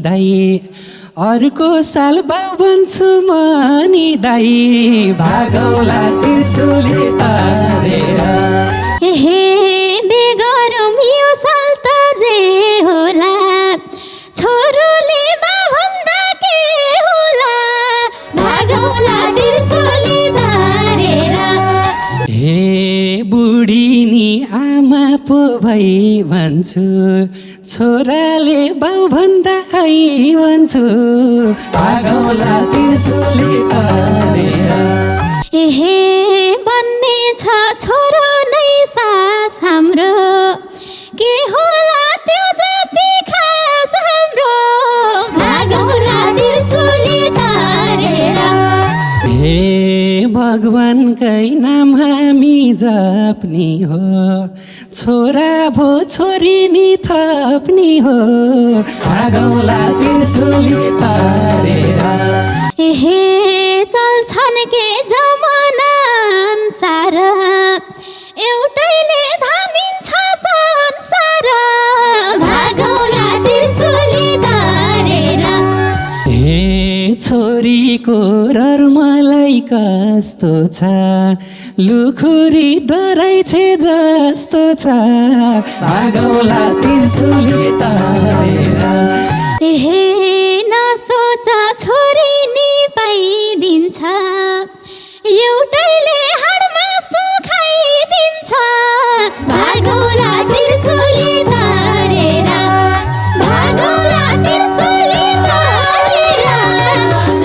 दाई अर्को साल बाउ भन्छु म नि दाई भागौला त्रिशुली तारेर हे बेगरौँ यो साल त जे होला छोरोले बा भन्दा के होला भागौला त्रिशुली तारेर हे बुढी नि आमा पो भई भन्छु छोराले बाउ भन्दा आई भन्छु भागौला त्रिशुली तारेर हे बन्ने छ छोरो नै सास हाम्रो के होला त्यो जाति खास हाम्रो भागौला त्रिशुली तारेर हे भगवानकै नाम हामी जप्ने हो छोरा भो छोरी नि थप्ने हो भागौला त्रिशुली तारेर हे चल्छन् के जमाना अनुसार एउटैले धानिन्छ संसार भागौला त्रिशुली तारेर हे छोरीको रहर मलाई कस्तो छ लुखुरी डराइ छे जस्तो छ भागौला त्रिशुली तारेर हे नसोच छोरी नि पाइदिन्छ एउटैले हाडमा सुखाइदिन्छ भागौला त्रिशुली तारेर भागौला त्रिशुली तारेर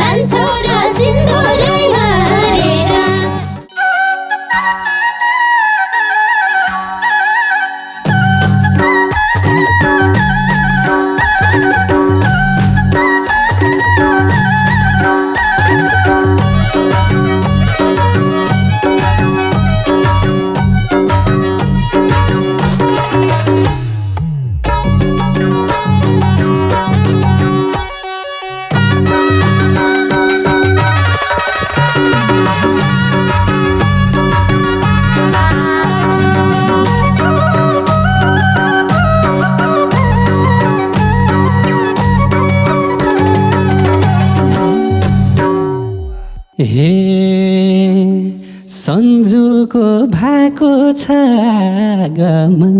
लान्छौ र सिन्दुरै भरेर हे सन्जुको भएको छ आगमन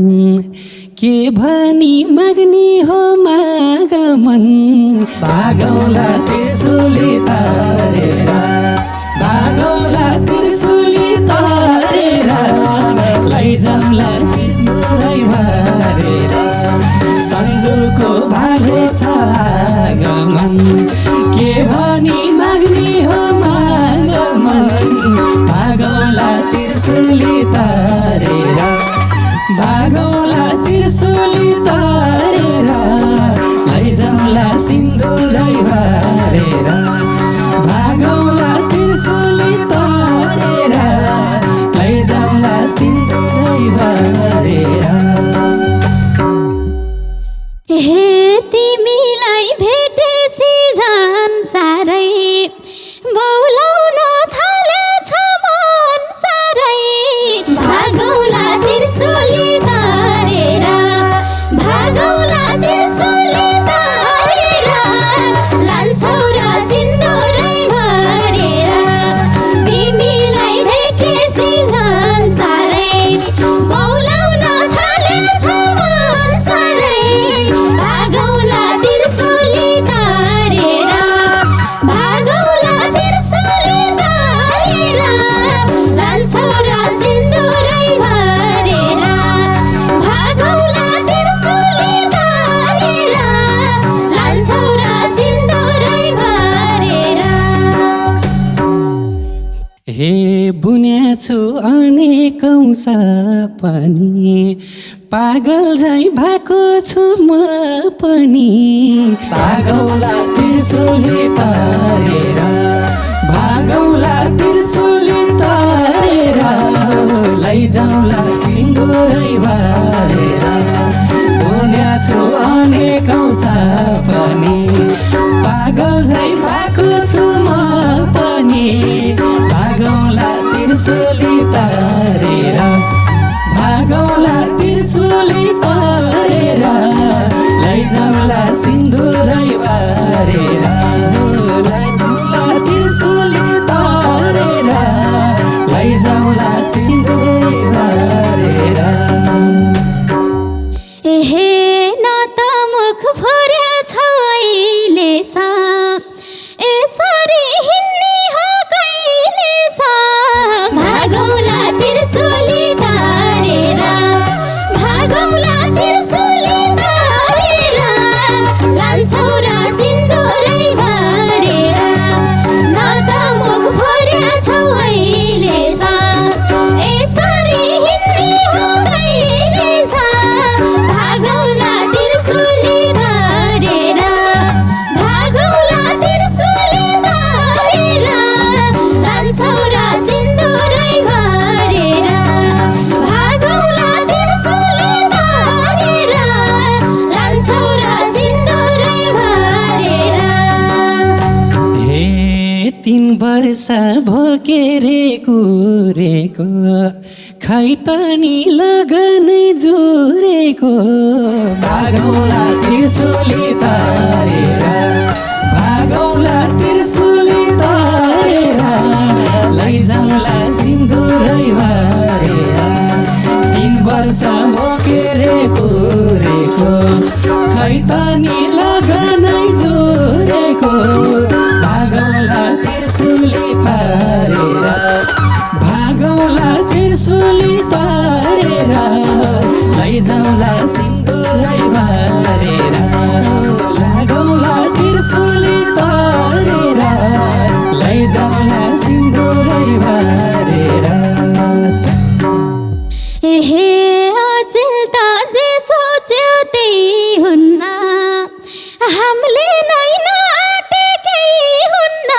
के भनी माग्ने हो मागमन भागौला त्रिशुली तारेर भागौला त्रिशुली तारेर लैजाउँला सिन्दुरै भरेर सन्जुको भएको छ आगमन के भनी माग्ने हो मागमन भागौला त्रिशुली तारेर भागौला त्रिशुली तारेर लैजाउँला सिन्दुरै भरेर भागौला त्रिशुली तारेर लैजाउँला सिन्दुरै भरेर हे तिमीलाई भेटेसी झन् साह्रै बौलाउन थालेछ मन साह्रै भागौला त्रिशुली तारेर भागौला त्रिशुली तारेर लान्छौ र सिन्दुरै भरेर तिमीलाई भेटेसी झन् साह्रै बौलाउन थालेछ मन साह्रै भागौला त्रिशुली तारेर भागौला त्रिशुली तारेर लान्छौ र सिन्दुरै भरेर भागौला त्रिशुली तारेर लान्छौ र सिन्दुरै भरेर हे बुन्याछु अनेकौँ सपनी पागल झै भएको छु म पनि भागौला त्रिशुली तारेर भागौला त्रिशुली तारेर लैजाउँला सिन्दुरै भरेर बुन्याछु अनेकौँ सपनी पागल झै भएको छु म पनि भागौला त्रिशुली तारेर भागौला त्रिशुली तारेर लैजाउँला सिन्दुरै 3 वर्ष भोकेरे कुरेको खै त नि लगनै जुरेको भागौला त्रिशुली तारेर भागौला त्रिशुली तारेर लैजाउँला सिन्दुरै भरेर 3 वर्ष भोकेरे कुरेको खै त नि लगनै जुरेको भागौला त्रिशुली तारेर भागौला त्रिशुली तारेर लैजाउँला सिन्दुरै भरेर लागौला त्रिशुली तारेर लैजाउँला सिन्दुरै भरेर हे अचेल त जे सोच्यो त्यही हुन्न हामीले नै नआटेकै हुन्न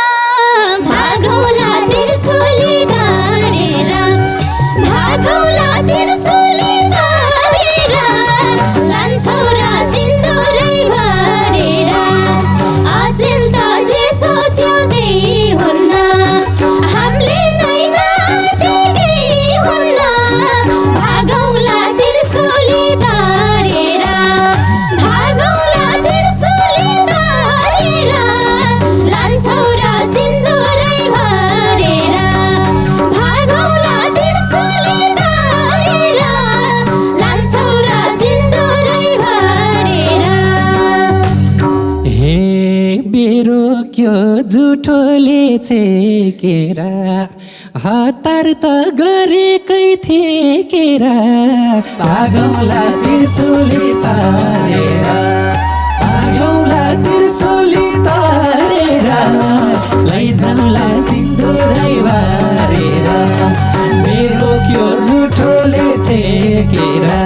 भागौला त्रिशुली तारेर भागौला त्रिशुली तारेर लान्छौ र सिन्दुरै भरेर अचेल त जे सोच्यो त्यही हुन्न हामीले नै नआटेकै हुन्न भागौला त्रिशुली तारेर भागौला त्रिशुली तारेर लान्छौ र सिन्दुरै भरेर भागौला त्रिशुली तारेर लान्छौ र सिन्दुरै भरेर हे बेरो क्यो जुठोले छेकेरा हतार त गरेकै थिए केरा भागौला त्रिशुली तारेर भागौला त्रिशुली तारेर लैजाउँला सिन्दुरै भरेर मेरो क्यो जुठोले छेकेरा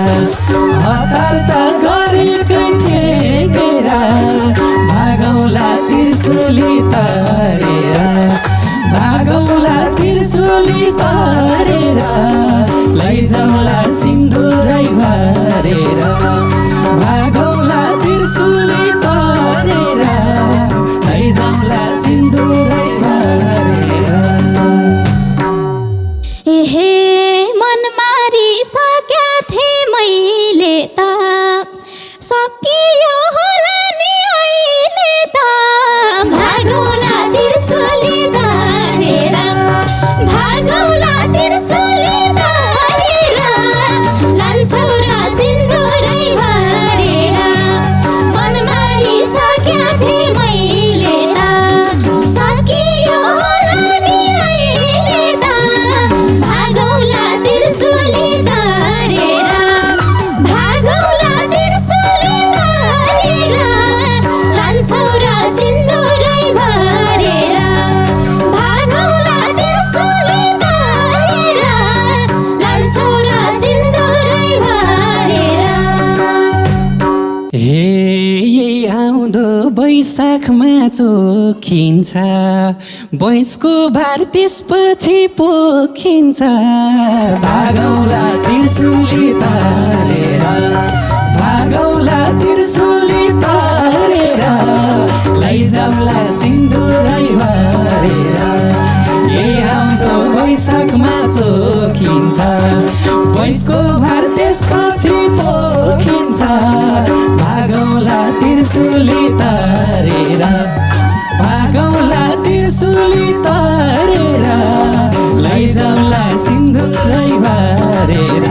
हतार त गरेकै थिए केरा भागौला त्रिशुली तारेर भागौला त्रिशुली तारेर लैजाउँला सिन्दुरै भरेर भागौला त्रिशुली तारेर लैजाउँला सिन्दुरै भरेर हे मन मारिसक्या थिएँ मैले त सकियो होला नि अहिले त भागौला त्रिशुली तारेर भागौला त्रिशुली तारेर लान्छौ र सिन्दुरै भरेर मन मारिसक्या थिएँ मैले त सकियो होला नि अहिले त भागौला त्रिशुली तारेर भागौला त्रिशुली तारेर लान्छौ र सिन्दुरै भरेर भागौला त्रिशुली तारेर लान्छौ र सिन्दुरै भरेर हे यही आउँदो वैशाखमा चोखिन्छ बैंसको भार त्यसपछि पोखिन्छ भागौला त्रिशुली तारेर भागौला त्रिशुली तारेर लैजाउँला सिन्दुरै भरेर यही आउँदो वैशाखमा चोखिन्छ बैंसको भार त्यसपछि पोखिन्छ भागौला त्रिशुली तारेर भागौला त्रिशुली तारेर लैजाउँला सिन्दुरै भरेर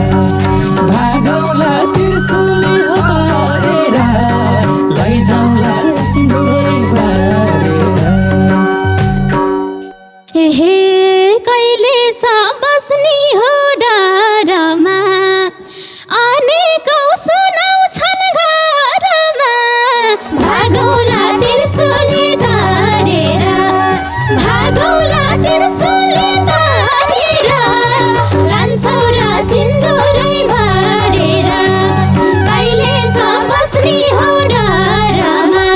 भागौला त्रिशुली तारेर लैजाउँला सिन्दुरै भरेर हे कहिलेसम्म बस्ने हो डरमा अनेकौँ सुनाउँछन् घरमा भागौला त्रिशुली तारेर भागौला त्रिशुली तारेर लान्छौ र सिन्दुरै भरेर कहिलेसम्म बस्ने हो डरमा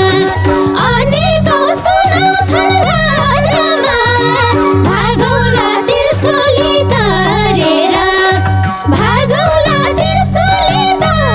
अनेकौँ सुनाउँछन् घरमा भागौला त्रिशुली तारेर भागौला त्रिशुली तारेर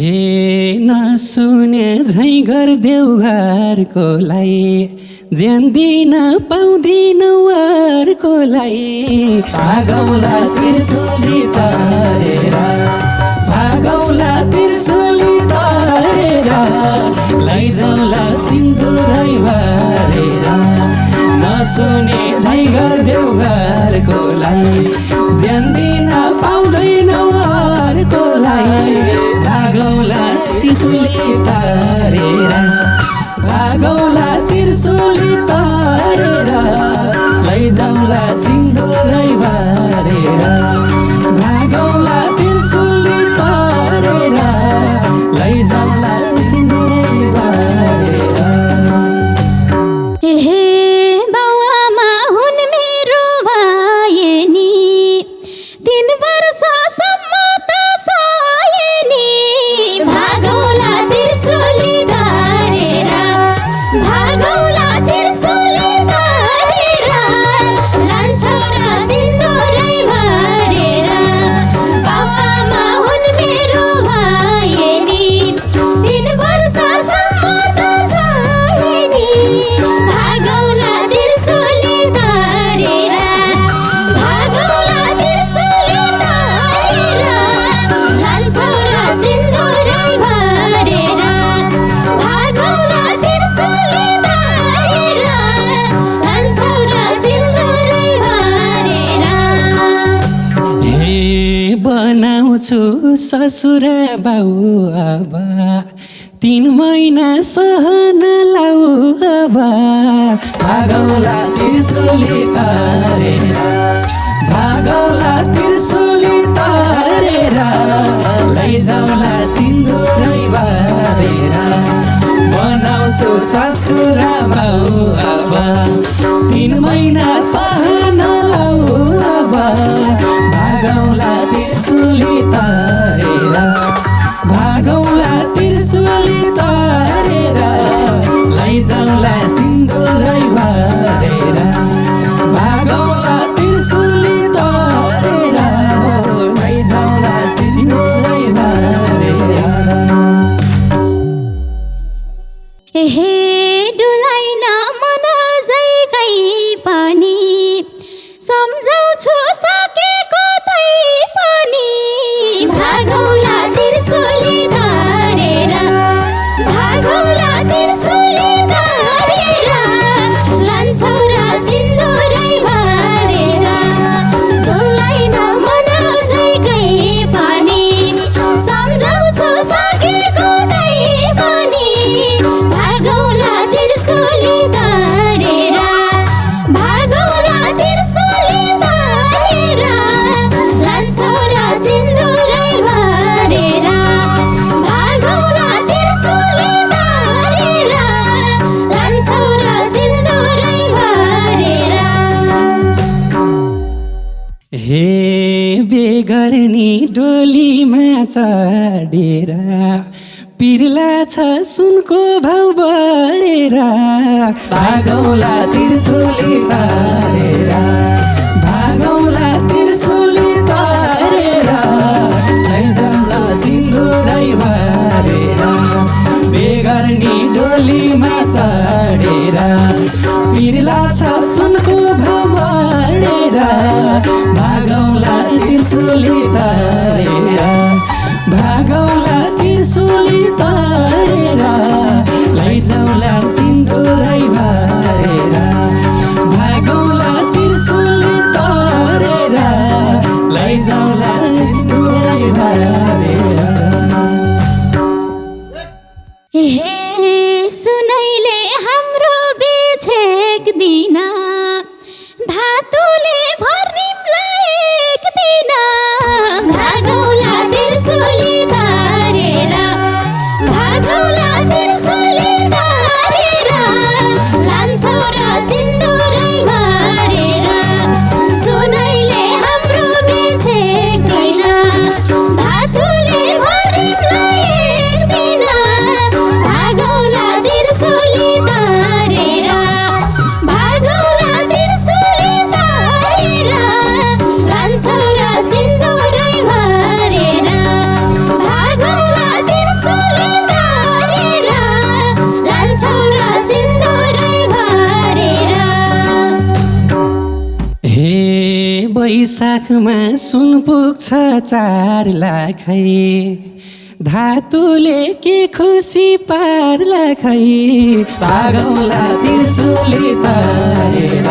हे नसुने झैँ गरिदेऊ घरकोलाई ज्यान दिन पाउँदिनौ अर्कोलाई भागौला त्रिशुली तारेर भागौला त्रिशुली तारेर लैजाउला सिन्दुरै भरेर नसुने झैँ गरिदेऊ घरकोलाई ज्यान दिन पाउँदैनौ अर्कोलाई भागौला त्रिशुली तारेर भागौला त्रिशुली तारेर लैजाउला सिन्दुरै भरेर भागौला त्रिशुली तारेर लैजाउला सिन्दुरै भरेर हे बाउआमा हुन् मेरो भाइनी 3 वर्षसम्म त सहेनी भागौला त्रिशुली तारेर भागौला त्रिशुली तारेर लान्छौ र सिन्दुरै भरेर बाउआमा हुन् मेरो भाइनी 3 वर्षसम्म त सहेनी भागौला त्रिशुली तारेर भागौला त्रिशुली तारेर लान्छौ र सिन्दुरै भरेर भागौला त्रिशुली तारेर लान्छौ र सिन्दुरै भरेर हे बनाउँछु ससुरा बाउ अब 3 महिना सहन लाउ अब भागौला त्रिशुली तारेर भागौला त्रिशुली तारेर लैजाउला सिन्दुरै भरेर बनाउँछु ससुरा बाउ अब 3 महिना सहन लाउ अब भागौला त्रिशुली तारेर भागौला त्रिशुली तारेर लैजाउला सिन्दुरै भरेर भागौला त्रिशुली तारेर लैजाउला सिन्दुरै भरेर हे डुलाइन मन जैकै पनि सम्झाउँछु सकेको तै पनि भागौला त्रिशुली तारेर भागौला त्रिशुली तारेर लान्छौ र सिन्दुरै भरेर डुलाइन मन जैकै पनि सम्झाउँछु सकेको तै पनि भागौला त्रिशुली तारेर भागौला त्रिशुली तारेर लान्छौ र सिन्दुरै भरेर भागौला त्रिशुली तारेर लान्छौ र सिन्दुरै भरेर हे बेगर्नी डोलीमा चढेर पिर्ला छ सुनको भाउ बढेर भागौला त्रिशुली तारेर भागौला त्रिशुली तारेर लैजाउला सिन्दुरै भरेर बेगर्नी डोलीमा चढेर पिर्ला छ सुनको भाउ बढेर भागौला त्रिशुली तारेर भागौला त्रिशुली तारेर लैजाउला सिन्दुरै भरेर भागौला त्रिशुली तारेर लैजाउला सिन्दुरै भरेर हे सुनैले हाम्रो बेछेक दिन धातुले भर्निमलाई एक दिन भागौला वैशाखमा सुन पुग्छ 4 लाखै धातुले के खुसी पार्ला खै भागौला त्रिशुली तारेर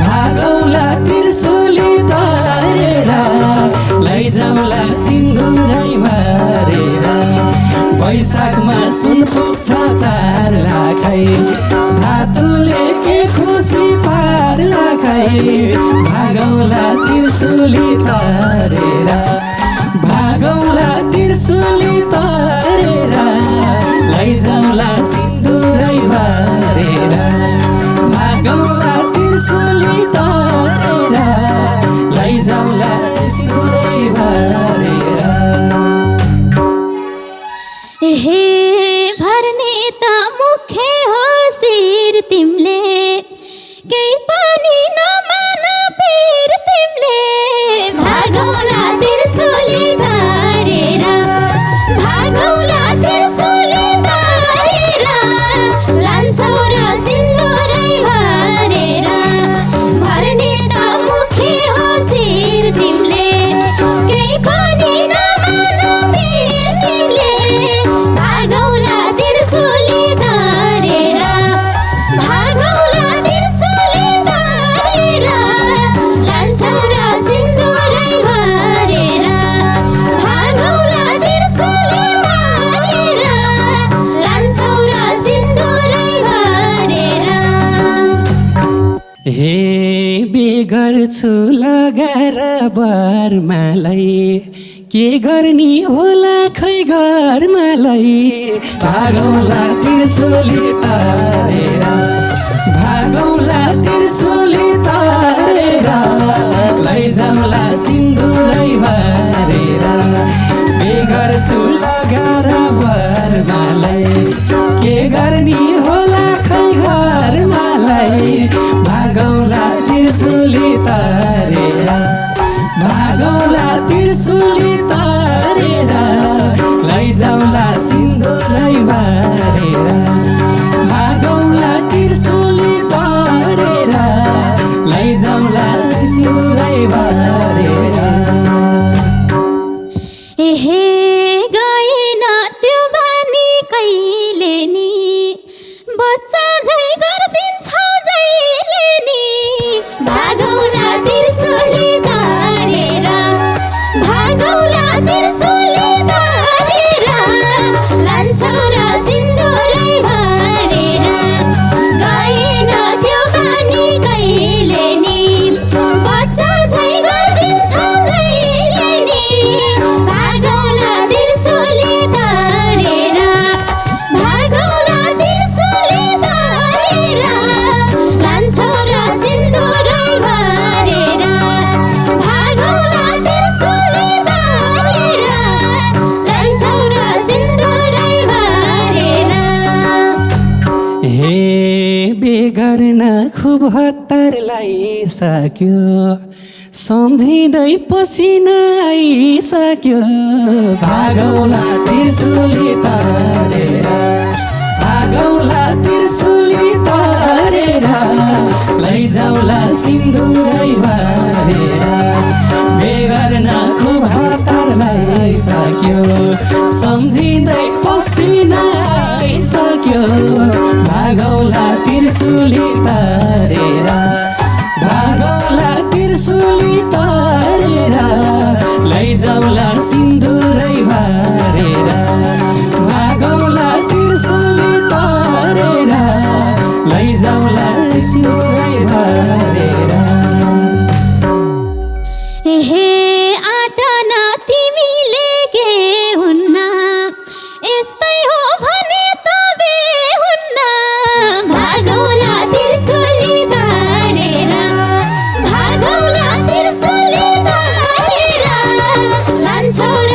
भागौला त्रिशुली तारेर लैजाउला सिन्दुरै भरेर वैशाखमा सुन पुग्छ 4 लाखै धातुले के खुसी पार्ला खै भागौला त्रिशुली तारेर भागौला त्रिशुली तारेर लैजाउला सिन्दुरै भरेर भागौला त्रिशुली तारेर लैजाउला सिन्दुरै भरेर हे भर्ने त मुखे हो शिर तिमले केही पनि नमान पिर तिमले भागौला त्रिशुली तारेर भागौला त्रिशुली तारेर लान्छौ र सिन्दुरै भरेर भर्ने त मुखे हो शिर तिमले केही पनि नमान पिर तिमले भागौला त्रिशुली तारेर भागौला त्रिशुली तारेर लान्छौ र सिन्दुरै भरेर भागौला त्रिशुली तारेर लान्छौ र सिन्दुरै भरेर हे बेगर्छु लगाएर बर्मालाई के गर्ने होला खै घरमालाई भागौला त्रिशुली तारेर भागौला त्रिशुली तारेर लैजाउला सिन्दुरै भरेर बेगर्छु लगाएर बर्मालाई के गर्ने होला खै घरमालाई भागौला त्रिशुली तारेर भागौला त्रिशुली तारेर लैजाउला सिन्दुरै भरेर भागौला त्रिशुली तारेर लैजाउला सिन्दुरै भरेर हे गएन त्यो बानी कहिले नि बच्चा झै गरिदिन्छौ जहिले नि भागौला त्रिशुली तारेर भागौला त्रिशुली तारेर लान्छौ र सिन्दुरै भरेर गएन त्यो बानी कहिले नि बच्चा झै गरिदिन्छौ जहिले नि भागौला त्रिशुली तारेर भागौला त्रिशुली तारेर लान्छौ र सिन्दुरै भरेर भागौला त्रिशुली तारेर लान्छौ र सिन्दुरै भरेर हे बेगर्न खुब हतार लागिसक्यो सम्झिँदै पसिना आइसक्यो भागौला त्रिशुली तारेर भागौला त्रिशुली तारेर लैजाउला सिन्दुरै भरेर बेगर्न खुब हतार लागिसक्यो सम्झिँदै पसिना आइसक्यो भागौला त्रिशुली तारेर भागौला त्रिशुली तारेर लैजाउला सिन्दुरै भरेर भागौला त्रिशुली तारेर लैजाउला सिन्दुरै भरेर हे आटन तिमीले के हुन्न यस्तै हो भने त बे हुन्न भागौला त्रिशुली तारेर भागौला त्रिशुली तारेर लान्छौ र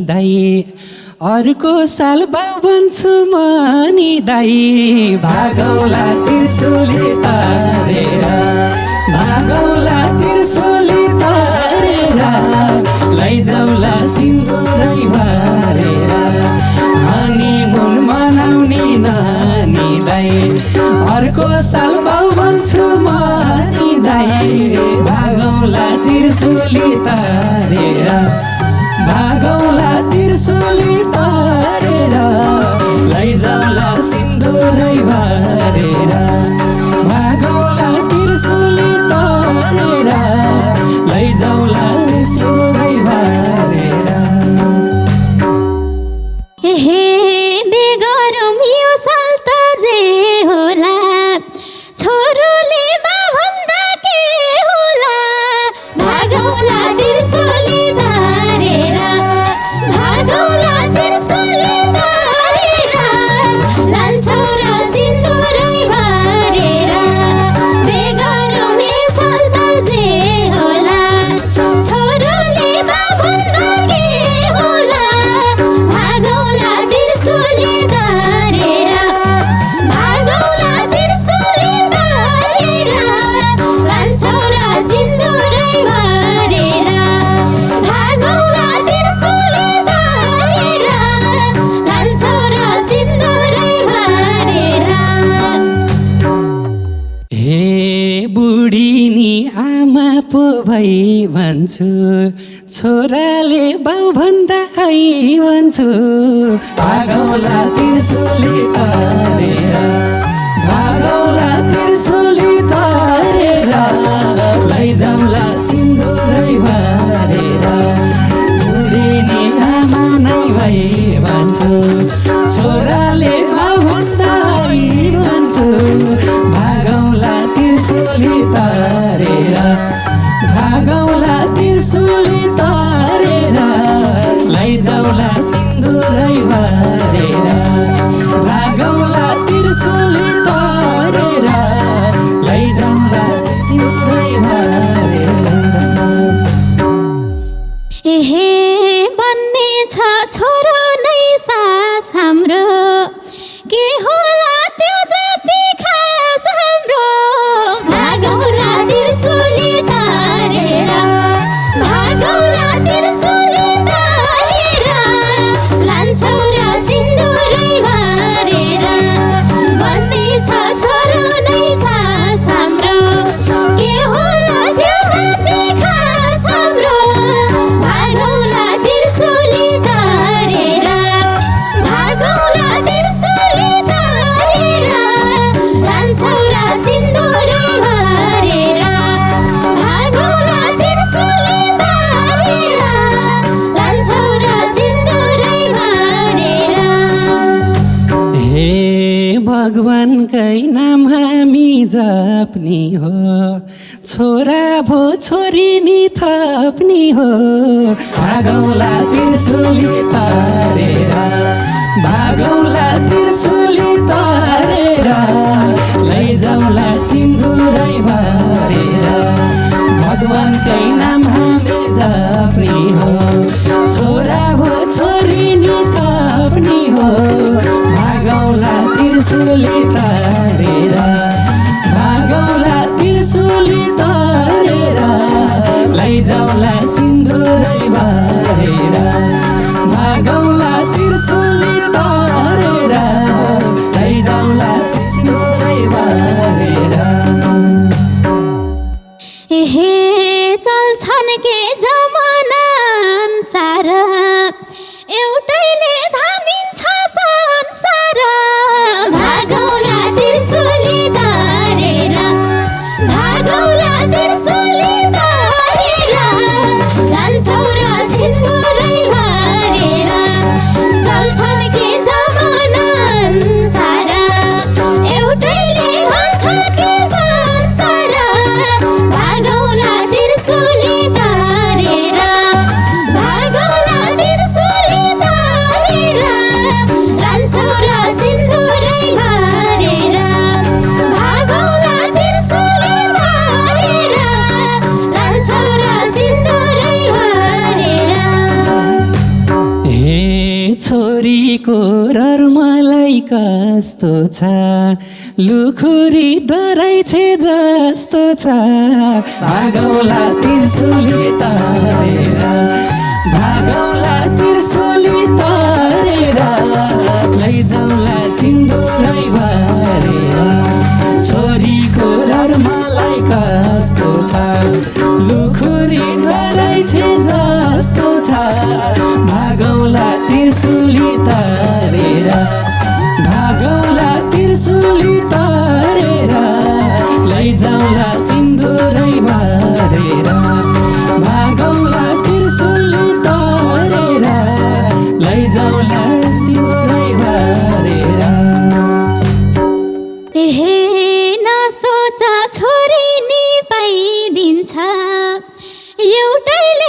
दाई अर्को साल बाउ भन्छु म नि दाई भागौला त्रिशुली तारेर भागौला त्रिशुली तारेर लैजाउला सिन्दुरै भरेर हनीमुन मनाउने नानी दाई अर्को साल बाउ भन्छु म नि दाई भागौला त्रिशुली तारेर भागौला त्रिशुली तारेर लैजाउला सिन्दुरै भरेर भागौला त्रिशुली तारेर लैजाउला सिन्दुरै भरेर हे बेगरौँ यो साल त जे होला छोरोले बा भन्दा के होला भागौला त्रिशुली तारेर भागौला त्रिशुली तारेर लान्छौ र सिन्दुरै भरेर बेगरौँ यो साल त जे होला छोरोले बा भन्दा के होला भागौला त्रिशुली तारेर भागौला त्रिशुली तारेर लान्छौ र सिन्दुरै भरेर भागौला त्रिशुली तारेर लान्छौ र सिन्दुरै भरेर हे बुढी नि आमा पो भई भन्छु छोराले बाउ भन्दा आई भन्छु भागौला त्रिशुली तारेर भागौला त्रिशुली तारेर लैजाउला सिन्दुरै भरेर बुढी नि आमा नै भई भन्छु छोराले बाउ भन्दा आई भन्छु भागौला त्रिशुली तारेर भागौला त्रिशुली तारेर लैजाउला सिन्दुरै भरेर भागौला त्रिशुली तारेर लैजाउला सिन्दुरै भरेर हे बन्ने छ छोरो नै सास हाम्रो के होला त्यो जति खास हाम्रो भागौला त्रिशुली तारेर भागौला त्रिशुली तारेर लान्छौ र सिन्दुरै भरेर बन्ने छ छोरो नै सास हाम्रो के होला त्यो जति खास हाम्रो भागौला त्रिशुली तारेर भागौला त्रिशुली तारेर लान्छौ र सिन्दुरै भरेर भागौला त्रिशुली तारेर लान्छौ र सिन्दुरै भरेर हे भगवानकै नाम हामी जप्ने हो छोरा भो छोरी नि थप्ने हो भागौला त्रिशुली तारेर भागौला त्रिशुली तारेर लैजाउला सिन्दुरै भरेर भगवानकै नाम हामी जप्ने हो छोरा भो छोरी नि थप्ने हो भागौला त्रिशुली तारेर भागौला त्रिशुली तारेर लैजाउला सिन्दुरै भरेर भागौला त्रिशुली तारेर लैजाउला सिन्दुरै भरेर हे चल्छन् के जमाना अनुसार एउटैले धानिन्छ संसार भागौला त्रिशुली तारेर भागौला त्रिशुली तारेर लान्छौ र सिन्दुरै भरेर चल्छन् के जमाना अनुसार एउटैले भन्छ के संसार भागौला त्रिशुली तारेर छोरीको रहर मलाई कस्तो छ लुखुरी डराइ छे जस्तो छ भागौला त्रिशुली तरेर भागौला त्रिशुली तरेर लैजाउला सिन्दुरै भरेर छोरीको रहर मलाई कस्तो छ लुखुरी डराइ छे जस्तो छ भागौला त्रिशुली तरेर भागौला त्रिशुली तरेर लैजाउला सिन्दुरै भरेर भागौला त्रिशुली तरेर लैजाउला सिन्दुरै भरेर हे नसोचा छोरी नि पाइदिन्छ एउटैले